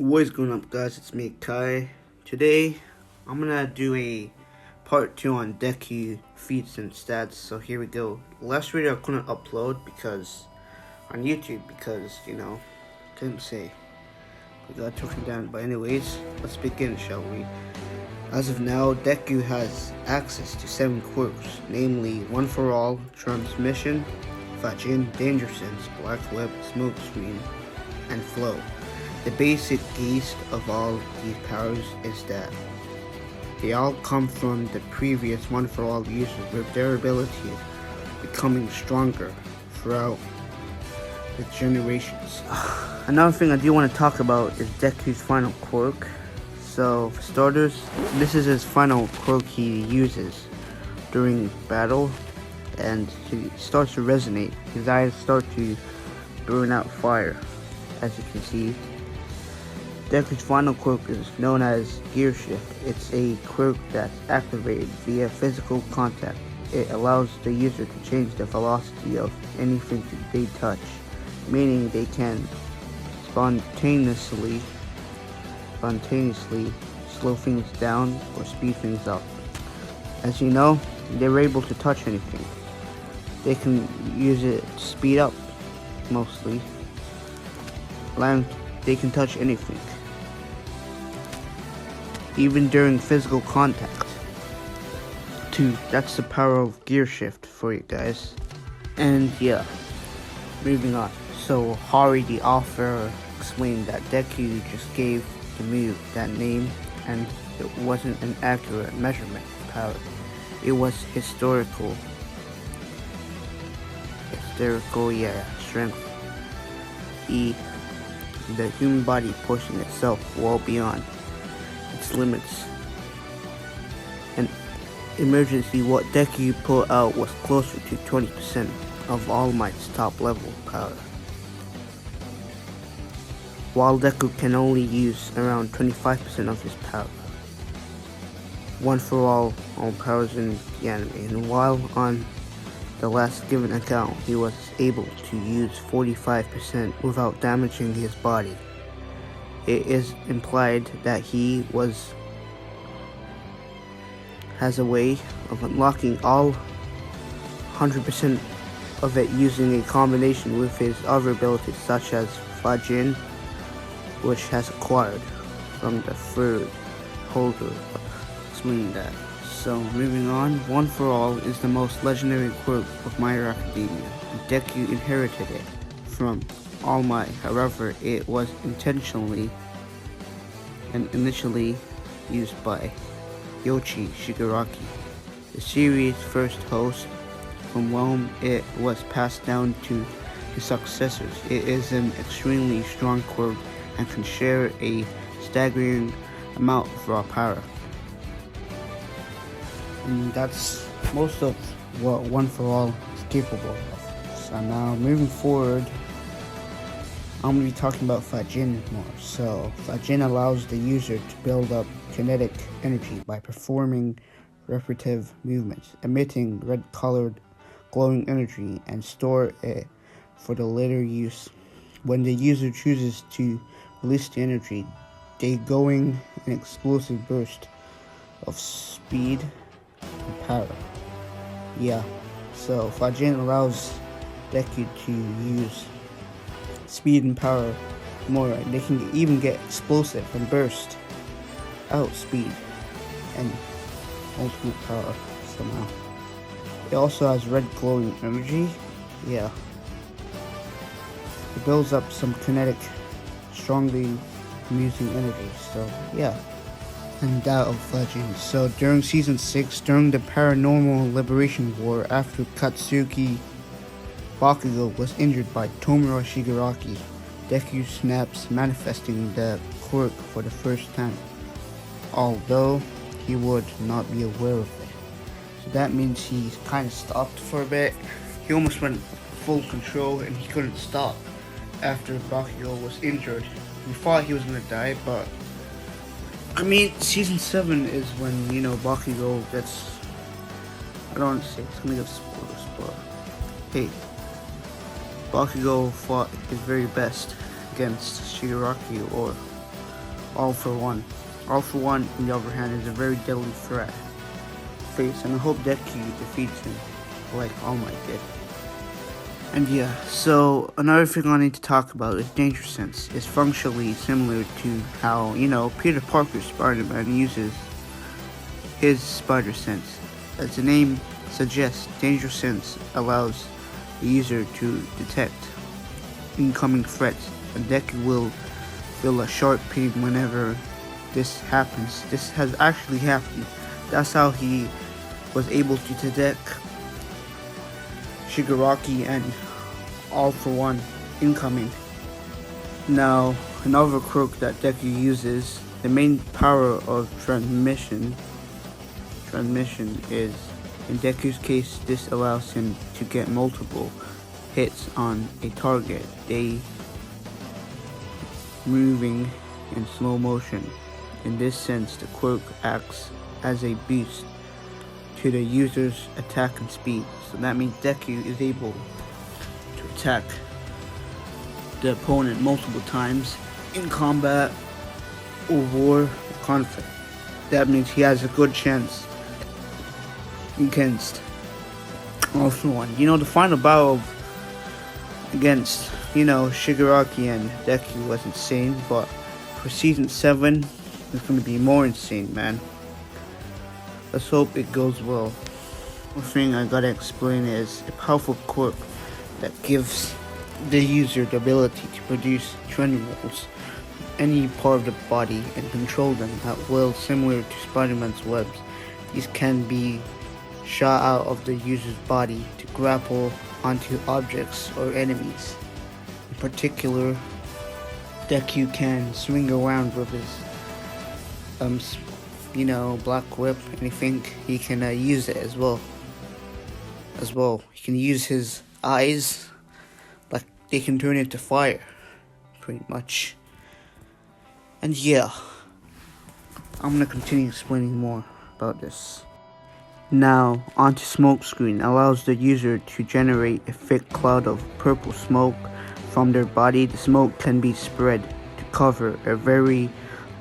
What is going up, guys? It's me, Kai. Today, I'm gonna do a part 2 on Deku, Feats, and Stats. So here we go. Last video I couldn't upload because on YouTube because couldn't say. We got taken down. But anyways, let's begin, shall we? As of now, Deku has access to 7 quirks, namely One for All, Transmission, Fajin, Danger Sense, Black Whip, Smoke Screen, and Flow. The basic gist of all these powers is that they all come from the previous One for All users, with their abilities becoming stronger throughout the generations. Another thing I do want to talk about is Deku's final quirk. So for starters, this is his final quirk he uses during battle, and he starts to resonate. His eyes start to burn out fire, as you can see. Deku's final quirk is known as Gear Shift. It's a quirk that's activated via physical contact. It allows the user to change the velocity of anything they touch, meaning they can spontaneously slow things down or speed things up. As you know, they're able to touch anything. They can use it to speed up, mostly. They can touch anything, even during physical contact. That's the power of Gear Shift for you guys. And yeah, moving on. So Hari the author explained that Deku just gave the move that name, and it wasn't an accurate measurement of power. It was historical, strength. The human body pushing itself well beyond its limits. And emergency, what Deku put out was closer to 20% of All Might's top level power, while Deku can only use around 25% of his power. One for all powers in the anime, and while on the last given account he was able to use 45% without damaging his body, it is implied that he has a way of unlocking all 100% of it using a combination with his other abilities, such as Fajin, which has acquired from the third holder. Explaining that. So moving on, One for All is the most legendary quirk of My Hero Academia. Deku inherited it from All Might. However, it was intentionally and initially used by Yoichi Shigaraki, the series' first host, from whom it was passed down to his successors. It is an extremely strong quirk and can share a staggering amount of raw power. And that's most of what One for All is capable of. So now moving forward, I'm going to be talking about Fajin more. So Fajin allows the user to build up kinetic energy by performing repetitive movements, emitting red-colored glowing energy, and store it for the later use. When the user chooses to release the energy, they going an explosive burst of speed and power. So Fajin allows Deku to use speed and power more. They can even get explosive and burst out speed and ultimate power somehow. It also has red glowing energy. It builds up some kinetic, strongly amusing energy. So and that of Fajin. So during season 6, during the Paranormal Liberation War, after Katsuki Bakugos was injured by Tomura Shigaraki, Deku snaps, manifesting the quirk for the first time, although he would not be aware of it. So that means he kind of stopped for a bit. He almost went full control and he couldn't stop after Bakugos was injured. We thought he was going to die, but season 7 is when, Bakugos gets, I don't want to say, it's going to get spoilers, but hey, Bakugos fought his very best against Shigaraki, or All for One. All for One, on the other hand, is a very deadly threat. Face, and I hope Deku defeats him, like All Might did. And yeah, so another thing I need to talk about is Danger Sense. It's functionally similar to how, Peter Parker's Spider-Man uses his spider sense. As the name suggests, Danger Sense allows the user to detect incoming threats, and Deku will feel a sharp pain whenever this happens. This has actually happened. That's how he was able to detect Shigaraki and All for One incoming. Now, another quirk that Deku uses, the main power of transmission is, in Deku's case, this allows him to get multiple hits on a target, they moving in slow motion. In this sense, the quirk acts as a boost to the user's attack and speed. So that means Deku is able to attack the opponent multiple times in combat or war or conflict. That means he has a good chance against All for One. The final battle against, Shigaraki and Deku was insane, but for season 7, it's going to be more insane, man. Let's hope it goes well. One thing I gotta explain is a powerful quirk that gives the user the ability to produce tendrils any part of the body and control them at will, similar to Spider-Man's webs. These can be shot out of the user's body to grapple onto objects or enemies. In particular, Deku can swing around with his black whip, anything. He can use it as well. He can use his eyes, like they can turn into fire, pretty much. And yeah, I'm gonna continue explaining more about this. Now, onto smoke screen allows the user to generate a thick cloud of purple smoke from their body. The smoke can be spread to cover a very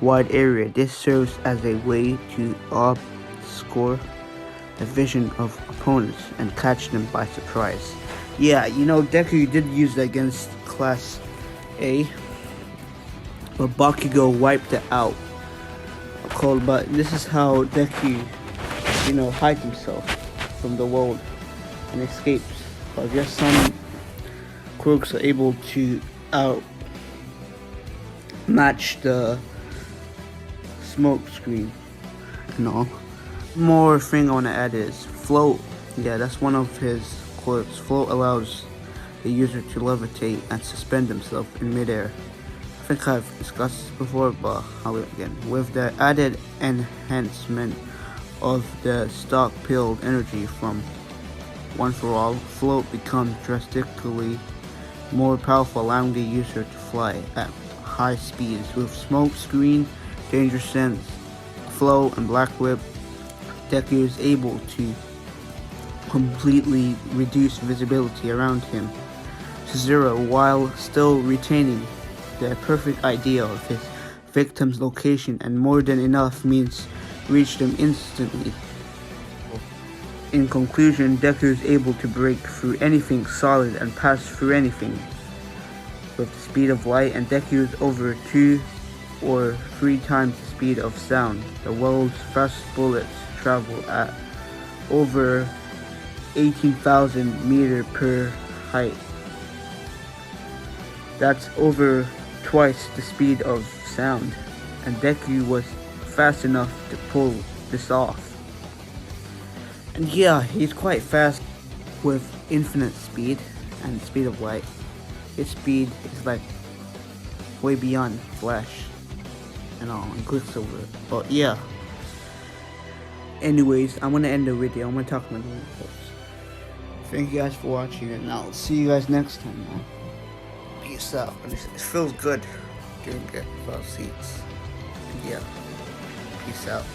wide area. This serves as a way to obscure the vision of opponents and catch them by surprise. Yeah, Deku did use that against Class A, but Bakugos wiped it out. But this is how Deku, hides himself from the world and escapes. But I guess some quirks are able to outmatch the smoke screen and all. More thing I want to add is float. Yeah, that's one of his quirks. Float allows the user to levitate and suspend himself in midair. I think I've discussed this before, but I'll do it again. With the added enhancement of the stockpiled energy from One for All, float becomes drastically more powerful, allowing the user to fly at high speeds. With smoke screen, Danger Sense, flow, and black whip, Deku is able to completely reduce visibility around him to zero while still retaining the perfect idea of his victim's location, and more than enough means reach them instantly. In conclusion, Deku is able to break through anything solid and pass through anything with the speed of light, and Deku is over 2 or 3 times the speed of sound. The world's fastest bullets travel at over 18,000 meters per height. That's over twice the speed of sound, and Deku was fast enough to pull this off. And yeah, he's quite fast with infinite speed and speed of light. His speed is like way beyond Flash and all, and Quicksilver. But yeah, anyways, I'm gonna end the video. I'm gonna talk about the clips. Thank you guys for watching, and I'll see you guys next time, man. Peace out. And it feels good doing it without seats. And yeah, peace out.